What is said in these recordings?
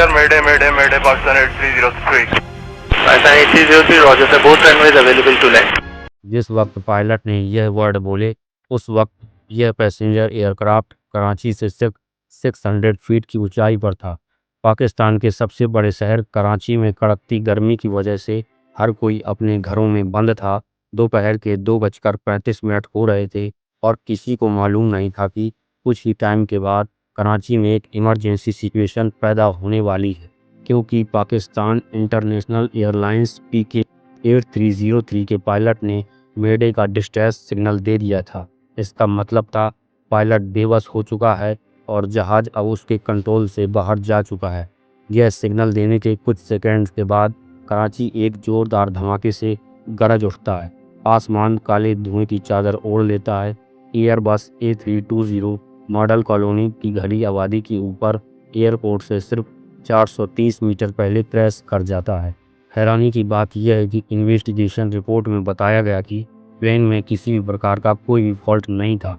clear, Mayday, Pakistan 8303. Pakistan 8303, Roger sir, both runways available to land. जिस वक्त pilot ने यह वर्ड बोले उस वक्त यह पैसेंजर एयरक्राफ्ट कराची से सिर्फ 600 फीट की ऊंचाई पर था। पाकिस्तान के सबसे बड़े शहर कराची में कड़कती गर्मी की वजह से हर कोई अपने घरों में बंद था। दोपहर के 2:35 हो रहे थे और किसी को मालूम नहीं था कि कुछ ही टाइम के बाद कराची में एक इमरजेंसी सिचुएशन पैदा होने वाली है, क्योंकि पाकिस्तान इंटरनेशनल एयरलाइंस PK 8303 के पायलट ने मेडे का डिस्ट्रेस सिग्नल दे दिया था। इसका मतलब था पायलट बेबस हो चुका है और जहाज अब उसके कंट्रोल से बाहर जा चुका है। यह सिग्नल देने के कुछ सेकंड्स के बाद कराची एक जोरदार धमाके से गरज उठता है। आसमान काले धुएं की चादर ओढ़ लेता है। एयरबस A320 मॉडल कॉलोनी की घड़ी आबादी के ऊपर एयरपोर्ट से सिर्फ 430 मीटर पहले क्रैश कर जाता है। हैरानी की बात यह है कि इन्वेस्टिगेशन रिपोर्ट में बताया गया कि प्लेन में किसी भी प्रकार का कोई भी फॉल्ट नहीं था।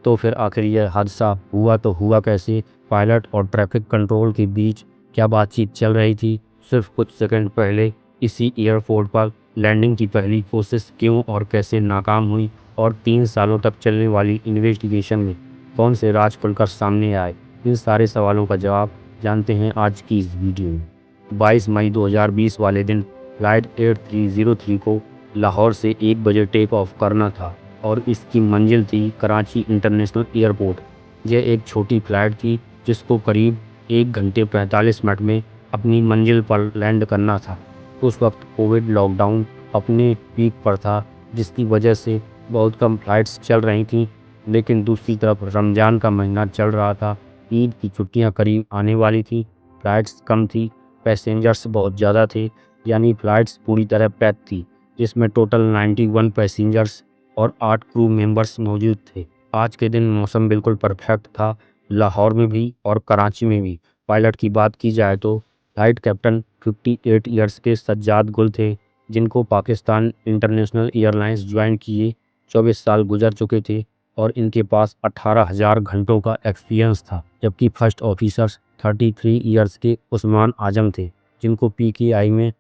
तो फिर आखिर यह हादसा हुआ तो हुआ कैसे? पायलट और ट्रैफिक कंट्रोल के बीच क्या बातचीत चल रही थी? सिर्फ कुछ सेकंड पहले इसी एयरपोर्ट पर लैंडिंग की पहली कोशिश क्यों और कैसे नाकाम हुई? और 3 सालों तक चलने वाली इन्वेस्टिगेशन में कौन से राज खुलकर सामने आए? इन सारे सवालों का जवाब जानते हैं आज की इस वीडियो में। 22 मई 2020 वाले दिन फ्लाइट 8303 को लाहौर से 1 बजे टेक ऑफ करना था और इसकी मंजिल थी कराची इंटरनेशनल एयरपोर्ट। यह एक छोटी फ्लाइट थी जिसको करीब 1 घंटे 45 मिनट में अपनी मंजिल पर लैंड करना था। उस वक्त कोविड लॉकडाउन अपने पीक पर था, जिसकी वजह से बहुत कम फ्लाइट्स चल रही थीं। लेकिन दूसरी तरफ रमज़ान का महीना चल रहा था, ईद की छुट्टियां करीब आने वाली थी, फ्लाइट्स कम थी, पैसेंजर्स बहुत ज़्यादा थे, यानी फ़्लाइट्स पूरी तरह पैक थी, जिसमें टोटल 91 पैसेंजर्स और 8 क्रू मेंबर्स मौजूद थे। आज के दिन मौसम बिल्कुल परफेक्ट था, लाहौर में भी और कराची में भी। पायलट की बात की जाए तो फ्लाइट कैप्टन 58 ईयर्स के सज्जाद गुल थे, जिनको पाकिस्तान इंटरनेशनल एयरलाइंस ज्वाइन किए 24 साल गुजर चुके थे और इनके पास 18,000 घंटों का एक्सपीरियंस था। जबकि फर्स्ट ऑफिसर्स 33 ईयर्स के उस्मान आजम थे, जिनको PKI में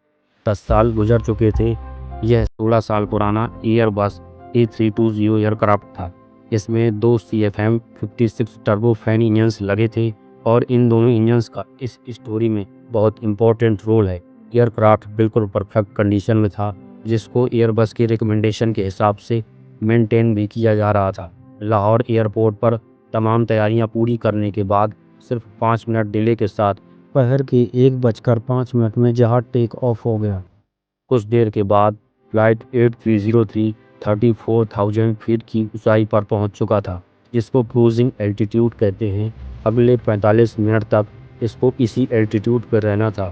10 साल गुजर चुके थे। यह 16 साल पुराना एयरबस A320 एयरक्राफ्ट था। इसमें 2 CFM56 टर्बोफैन इंजन्स लगे थे और इन दोनों इंजन्स का इस स्टोरी में बहुत इंपॉर्टेंट रोल है। एयरक्राफ्ट बिल्कुल परफेक्ट कंडीशन में था, जिसको एयरबस के रिकमेंडेशन के हिसाब से मेंटेन भी किया जा रहा था। लाहौर एयरपोर्ट पर तमाम तैयारियां पूरी करने के बाद सिर्फ 5 मिनट डिले के साथ दोपहर के 1:05 में जहाज टेक ऑफ हो गया। कुछ देर के बाद फ्लाइट 8303 34,000 फीट की ऊंचाई पर पहुंच चुका था, जिसको क्रूजिंग एल्टीट्यूड कहते हैं। अगले 45 मिनट तक इसको इसी एल्टीट्यूड पर रहना था।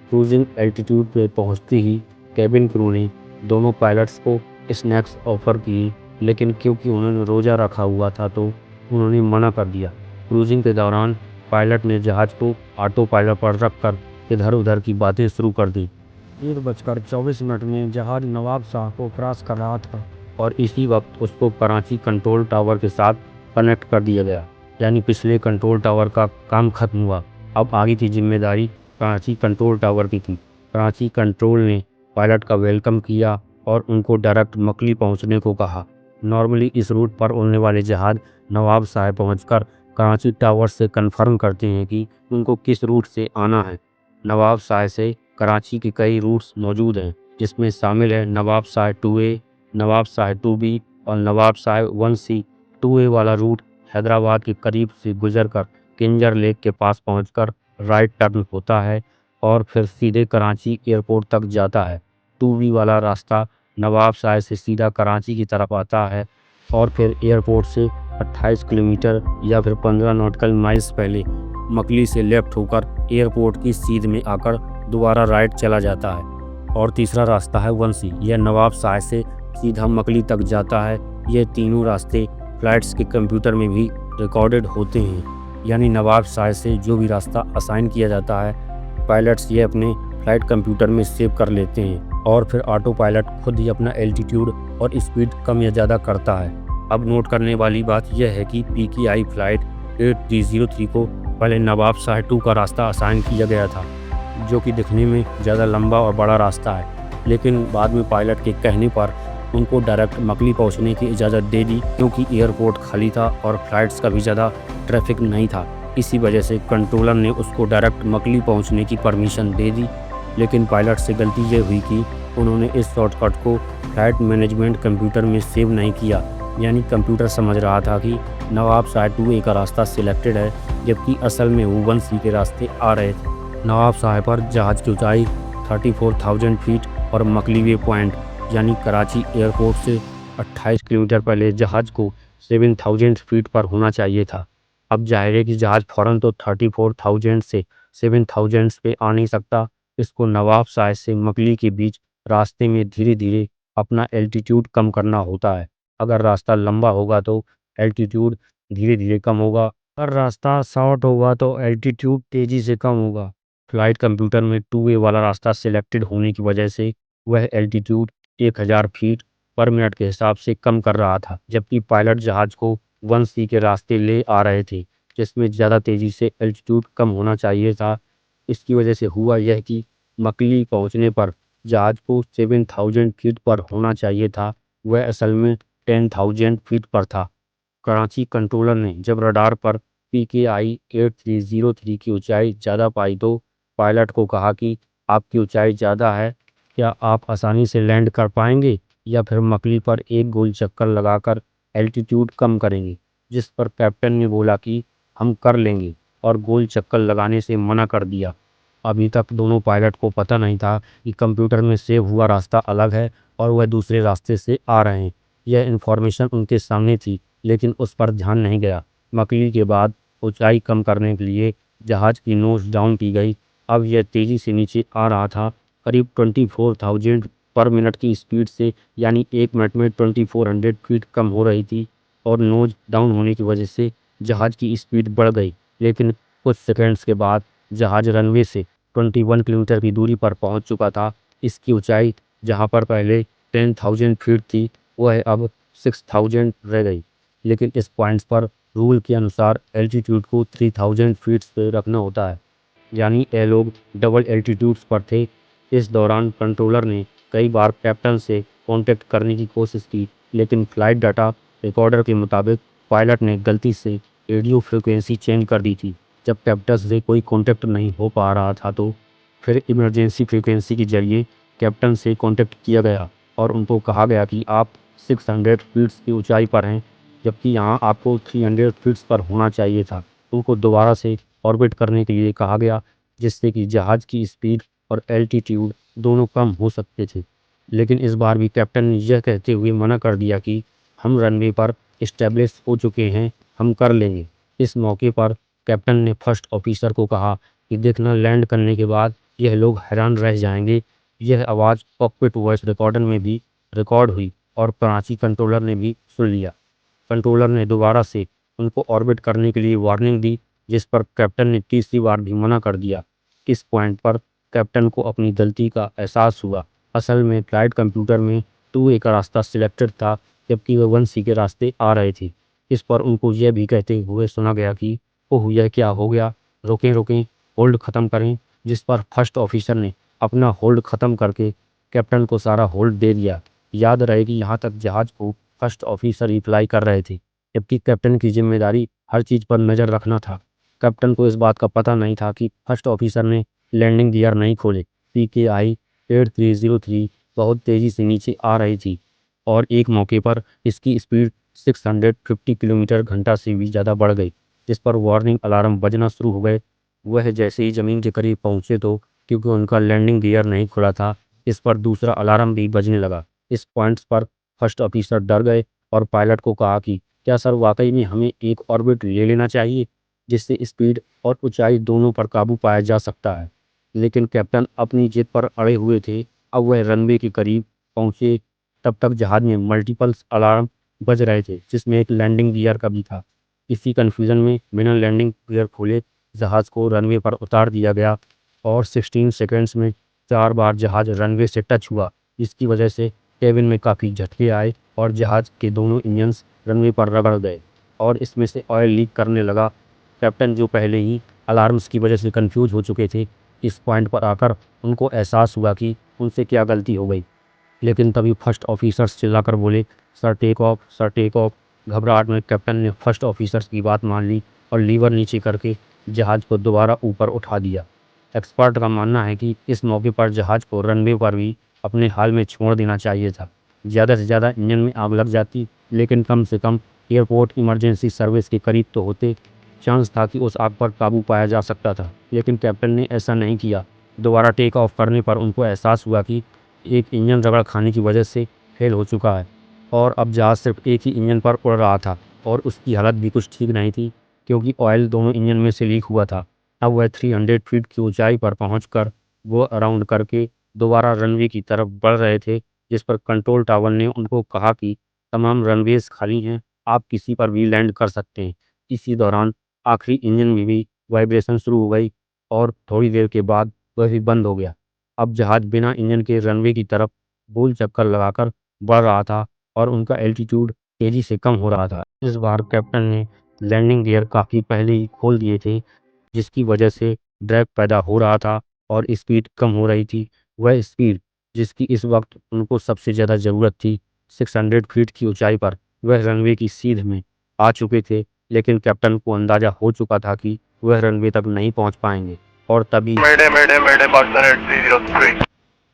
क्रूजिंग एल्टीट्यूड पर पहुंचते ही कैबिन क्रू ने दोनों पायलट्स को स्नैक्स ऑफर किए, लेकिन क्योंकि उन्होंने रोज़ा रखा हुआ था तो उन्होंने मना कर दिया। क्रूजिंग के दौरान पायलट ने जहाज को ऑटो पायलट पर रखकर इधर उधर की बातें शुरू कर दी। 1:24 में जहाज नवाब शाह को क्रॉस कर रहा था और इसी वक्त उसको कराची कंट्रोल टावर के साथ कनेक्ट कर दिया गया, यानी पिछले कंट्रोल टावर का काम खत्म हुआ। अब आगे की जिम्मेदारी कराची कंट्रोल टावर की थी। कराची कंट्रोल ने पायलट का वेलकम किया और उनको डायरेक्ट मकली पहुंचने को कहा। नॉर्मली इस रूट पर उड़ने वाले जहाज नवाब शाह पहुंचकर कराची टावर से कंफर्म करते हैं कि उनको किस रूट से आना है। नवाब शाह से कराची के कई रूट्स मौजूद हैं, जिसमें शामिल है नवाब शाह 2A, नवाब शाह 2B और नवाब शाह 1C। 2A वाला रूट हैदराबाद के करीब से गुजरकर किंजर लेक के पास पहुंचकर राइट टर्न होता है और फिर सीधे कराची एयरपोर्ट तक जाता है। 2B वाला रास्ता नवाब शाह से सीधा कराची की तरफ आता है और फिर एयरपोर्ट से 28 किलोमीटर या फिर 15 नॉटिकल माइल्स पहले मकली से लेफ्ट होकर एयरपोर्ट की सीध में आकर दोबारा राइट चला जाता है। और तीसरा रास्ता है 1C, यह नवाब शाह से सीधा मकली तक जाता है। ये तीनों रास्ते फ्लाइट्स के कंप्यूटर में भी रिकॉर्डेड होते हैं, यानी नवाब शाह से जो भी रास्ता असाइन किया जाता है पायलट्स ये अपने फ्लाइट कंप्यूटर में सेव कर लेते हैं और फिर ऑटो पायलट खुद ही अपना एल्टीट्यूड और स्पीड कम या ज़्यादा करता है। अब नोट करने वाली बात यह है कि PKI फ्लाइट 8303 को पहले नवाब शाह 2 का रास्ता असाइन किया गया था, जो कि दिखने में ज़्यादा लंबा और बड़ा रास्ता है, लेकिन बाद में पायलट के कहने पर उनको डायरेक्ट मकली पहुंचने की इजाज़त दे दी, क्योंकि एयरपोर्ट खाली था और फ्लाइट्स का भी ज़्यादा ट्रैफिक नहीं था। इसी वजह से कंट्रोलर ने उसको डायरेक्ट मकली पहुंचने की परमिशन दे दी। लेकिन पायलट से गलती ये हुई कि उन्होंने इस शॉर्टकट को फ्लाइट मैनेजमेंट कंप्यूटर में सेव नहीं किया, यानी कंप्यूटर समझ रहा था कि नवाब साहब 2A का रास्ता सिलेक्टेड है, जबकि असल में वो 1C के रास्ते आ रहे थे। नवाब साहब पर जहाज़ की ऊंचाई 34,000 फीट और मकली वे पॉइंट यानी कराची एयरपोर्ट से 28 किलोमीटर पहले जहाज़ को 7,000 फीट पर होना चाहिए था। अब जाहिर है कि जहाज़ फ़ौरन तो 34,000 से 7,000 पे आ नहीं सकता। इसको नवाब साहब से मकली के बीच रास्ते में धीरे धीरे अपना एल्टीट्यूड कम करना होता है। अगर रास्ता लंबा होगा तो एल्टीट्यूड धीरे धीरे कम होगा, अगर रास्ता शॉर्ट होगा तो एल्टीट्यूड तेज़ी से कम होगा। फ्लाइट कंप्यूटर में 2A वाला रास्ता सिलेक्टेड होने की वजह से वह एल्टीट्यूड 1000 फीट पर मिनट के हिसाब से कम कर रहा था, जबकि पायलट जहाज़ को 1C के रास्ते ले आ रहे थे, जिसमें ज़्यादा तेज़ी से एल्टीट्यूड कम होना चाहिए था। इसकी वजह से हुआ यह कि मकली पहुंचने पर जहाज़ को 7,000 फीट पर होना चाहिए था, वह असल में 10,000 फीट पर था। कराची कंट्रोलर ने जब रडार पर PKI 8303 की ऊंचाई ज़्यादा पाई तो पायलट को कहा कि आपकी ऊंचाई ज़्यादा है, क्या आप आसानी से लैंड कर पाएंगे या फिर मकली पर एक गोल चक्कर लगाकर एल्टीट्यूड कम करेंगे। जिस पर कैप्टन ने बोला कि हम कर लेंगे और गोल चक्कर लगाने से मना कर दिया। अभी तक दोनों पायलट को पता नहीं था कि कंप्यूटर में सेव हुआ रास्ता अलग है और वह दूसरे रास्ते से आ रहे हैं। यह इन्फॉर्मेशन उनके सामने थी, लेकिन उस पर ध्यान नहीं गया। मकली के बाद ऊंचाई कम करने के लिए जहाज़ की नोज डाउन की गई। अब यह तेज़ी से नीचे आ रहा था, करीब 24,000 पर मिनट की स्पीड से, यानी 1 मिनट में 2400 फीट कम हो रही थी और नोज डाउन होने की वजह से जहाज़ की स्पीड बढ़ गई। लेकिन कुछ सेकंड्स के बाद जहाज़ रनवे से 21 किलोमीटर की दूरी पर पहुंच चुका था। इसकी ऊंचाई जहां पर पहले 10,000 फीट थी, वह अब 6,000 रह गई। लेकिन इस पॉइंट्स पर रूल के अनुसार एल्टीट्यूड को 3,000 फीट पे रखना होता है, यानी ये लोग डबल एल्टीट्यूड्स पर थे। इस दौरान कंट्रोलर ने कई बार कैप्टन से कांटेक्ट करने की कोशिश की, लेकिन फ्लाइट डाटा रिकॉर्डर के मुताबिक पायलट ने गलती से रेडियो फ्रिक्वेंसी चेंज कर दी थी। जब कैप्टन से कोई कांटेक्ट नहीं हो पा रहा था तो फिर इमरजेंसी फ्रीक्वेंसी के जरिए कैप्टन से कांटेक्ट किया गया और उनको कहा गया कि आप 600 फीट्स की ऊंचाई पर हैं, जबकि यहाँ आपको 300 फीट्स पर होना चाहिए था। उनको दोबारा से ऑर्बिट करने के लिए कहा गया, जिससे कि जहाज़ की स्पीड और एल्टीट्यूड दोनों कम हो सकते थे। लेकिन इस बार भी कैप्टन ने यह कहते हुए मना कर दिया कि हम रनवे पर इस्टेब्लिश हो चुके हैं, हम कर लेंगे। इस मौके पर कैप्टन ने फर्स्ट ऑफिसर को कहा कि देखना, लैंड करने के बाद यह लोग हैरान रह जाएंगे। यह आवाज़ कॉकपिट वॉइस रिकॉर्डर में भी रिकॉर्ड हुई और कराची कंट्रोलर ने भी सुन लिया। कंट्रोलर ने दोबारा से उनको ऑर्बिट करने के लिए वार्निंग दी, जिस पर कैप्टन ने तीसरी बार भी मना कर दिया। इस पॉइंट पर कैप्टन को अपनी गलती का एहसास हुआ। असल में फ्लाइट कंप्यूटर में 2A का रास्ता सिलेक्टेड था, जबकि वह 1C के रास्ते आ रहे थे। इस पर उनको यह भी कहते हुए सुना गया कि ओह, यह क्या हो गया, रोकें रोकें, होल्ड ख़त्म करें। जिस पर फर्स्ट ऑफिसर ने अपना होल्ड ख़त्म करके कैप्टन को सारा होल्ड दे दिया। याद रहे कि यहाँ तक जहाज़ को फर्स्ट ऑफिसर ही फ्लाई कर रहे थे, जबकि कैप्टन की जिम्मेदारी हर चीज़ पर नज़र रखना था। कैप्टन को इस बात का पता नहीं था कि फर्स्ट ऑफिसर ने लैंडिंग गियर नहीं खोले। PKI 8303 बहुत तेज़ी से नीचे आ रही थी और एक मौके पर इसकी स्पीड 650 किलोमीटर घंटा से भी ज़्यादा बढ़ गई, जिस पर वार्निंग अलार्म बजना शुरू हो गए। वह जैसे ही ज़मीन के करीब पहुँचे तो क्योंकि उनका लैंडिंग गियर नहीं खुला था, इस पर दूसरा अलार्म भी बजने लगा। इस पॉइंट्स पर फर्स्ट ऑफिसर डर गए और पायलट को कहा कि क्या सर, वाकई में हमें एक ऑर्बिट ले लेना चाहिए, जिससे स्पीड और ऊंचाई दोनों पर काबू पाया जा सकता है। लेकिन कैप्टन अपनी जिद पर अड़े हुए थे। अब वह रनवे के करीब पहुंचे, तब तक जहाज में मल्टीपल अलार्म बज रहे थे, जिसमें एक लैंडिंग गियर का भी था। इसी कन्फ्यूज़न में बिना लैंडिंग गियर खोले जहाज़ को रनवे पर उतार दिया गया और 16 सेकंड्स में 4 बार जहाज़ रनवे से टच हुआ, जिसकी वजह से केबिन में काफ़ी झटके आए और जहाज़ के दोनों इंजन्स रनवे पर रगड़ गए और इसमें से ऑयल लीक करने लगा। कैप्टन, जो पहले ही अलार्म्स की वजह से कंफ्यूज हो चुके थे, इस पॉइंट पर आकर उनको एहसास हुआ कि उनसे क्या गलती हो गई। लेकिन तभी फर्स्ट ऑफिसर्स चिल्लाकर बोले, sir take off, sir take off. घबराहट में कैप्टन ने फर्स्ट ऑफिसर्स की बात मान ली और लीवर नीचे करके जहाज़ को दोबारा ऊपर उठा दिया। एक्सपर्ट का मानना है कि इस मौके पर जहाज़ को रनवे पर भी अपने हाल में छोड़ देना चाहिए था। ज़्यादा से ज़्यादा इंजन में आग लग जाती, लेकिन कम से कम एयरपोर्ट इमरजेंसी सर्विस के करीब तो होते। चांस था कि उस आग पर काबू पाया जा सकता था, लेकिन कैप्टन ने ऐसा नहीं किया। दोबारा टेक ऑफ करने पर उनको एहसास हुआ कि एक इंजन रगड़ खाने की वजह से फेल हो चुका है और अब जहाज़ सिर्फ एक ही इंजन पर उड़ रहा था और उसकी हालत भी कुछ ठीक नहीं थी, क्योंकि ऑयल दोनों इंजन में से लीक हुआ था। अब वह 300 फीट की ऊंचाई पर पहुंचकर वो अराउंड करके दोबारा रनवे की तरफ बढ़ रहे थे, जिस पर कंट्रोल टावर ने उनको कहा कि तमाम रनवेज खाली हैं, आप किसी पर भी लैंड कर सकते हैं। इसी दौरान आखिरी इंजन में भी वाइब्रेशन शुरू हो गई और थोड़ी देर के बाद वह भी बंद हो गया। अब जहाज़ बिना इंजन के रनवे की तरफ गोल चक्कर लगाकर बढ़ रहा था और उनका एल्टीट्यूड तेज़ी से कम हो रहा था। इस बार कैप्टन ने लैंडिंग गियर काफ़ी पहले ही खोल दिए थे, जिसकी वजह से ड्रैग पैदा हो रहा था और स्पीड कम हो रही थी। वह स्पीड जिसकी इस वक्त उनको सबसे ज़्यादा ज़रूरत थी, 600 फीट की ऊंचाई पर वह रनवे की सीध में आ चुके थे, लेकिन कैप्टन को अंदाज़ा हो चुका था कि वह रनवे तक नहीं पहुंच पाएंगे। और तभी Mayday, Mayday, Mayday, Pakistan 8303.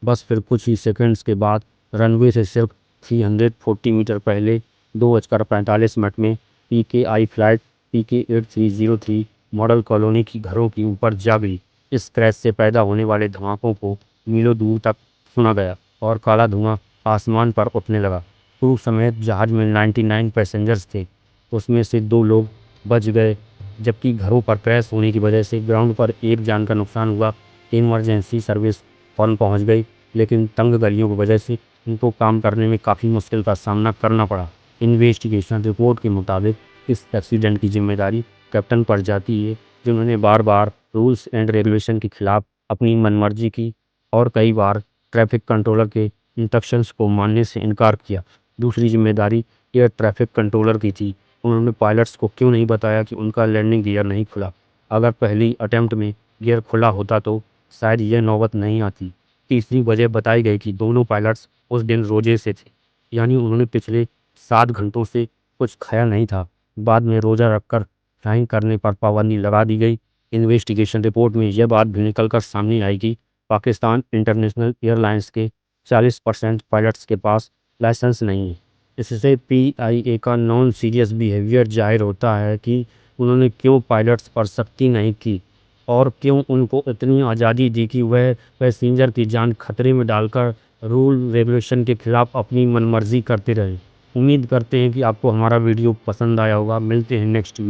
बस फिर कुछ ही सेकंड्स के बाद रनवे से सिर्फ 340 मीटर पहले 2:45 में PKI flight PK8303 model colony की घरों की ऊपर जा गई। इस क्रैश से पैदा होने वाले धमाकों को मीलों दूर तक सुना गया और काला धुआं आसमान पर उठने लगा। क्रू समेत जहाज में 99 पैसेंजर्स थे, उसमें से 2 लोग बच गए, जबकि घरों पर क्रैश होने की वजह से ग्राउंड पर एक जान का नुकसान हुआ। इमरजेंसी सर्विस फौरन पहुंच गई, लेकिन तंग गलियों की वजह से उनको काम करने में काफ़ी मुश्किल का सामना करना पड़ा। इन्वेस्टिगेशन रिपोर्ट के मुताबिक इस एक्सीडेंट की जिम्मेदारी कैप्टन पर जाती है, जिन्होंने बार बार रूल्स एंड रेगुलेशन के खिलाफ अपनी मनमर्जी की और कई बार ट्रैफिक कंट्रोलर के इंस्ट्रक्शंस को मानने से इनकार किया। दूसरी जिम्मेदारी एयर ट्रैफिक कंट्रोलर की थी। उन्होंने पायलट्स को क्यों नहीं बताया कि उनका लैंडिंग गियर नहीं खुला। अगर पहली अटेम्प्ट में गियर खुला होता तो शायद यह नौबत नहीं आती। तीसरी वजह बताई गई कि दोनों पायलट्स उस दिन रोजे से थे, यानी उन्होंने पिछले 7 घंटों से कुछ खाया नहीं था। बाद में रोज़ा रखकर फ्लाइंग करने पर पाबंदी लगा दी गई। इन्वेस्टिगेशन रिपोर्ट में यह बात भी निकल कर सामने आई कि पाकिस्तान इंटरनेशनल एयरलाइंस के 40% पायलट्स के पास लाइसेंस नहीं है। इससे PIA का नॉन सीरियस बिहेवियर जाहिर होता है कि उन्होंने क्यों पायलट्स पर सख्ती नहीं की और क्यों उनको इतनी आज़ादी दी कि वह पैसेंजर की जान खतरे में डालकर रूल रेगुलेशन के खिलाफ अपनी मनमर्जी करते रहे। उम्मीद करते हैं कि आपको हमारा वीडियो पसंद आया होगा। मिलते हैं नेक्स्ट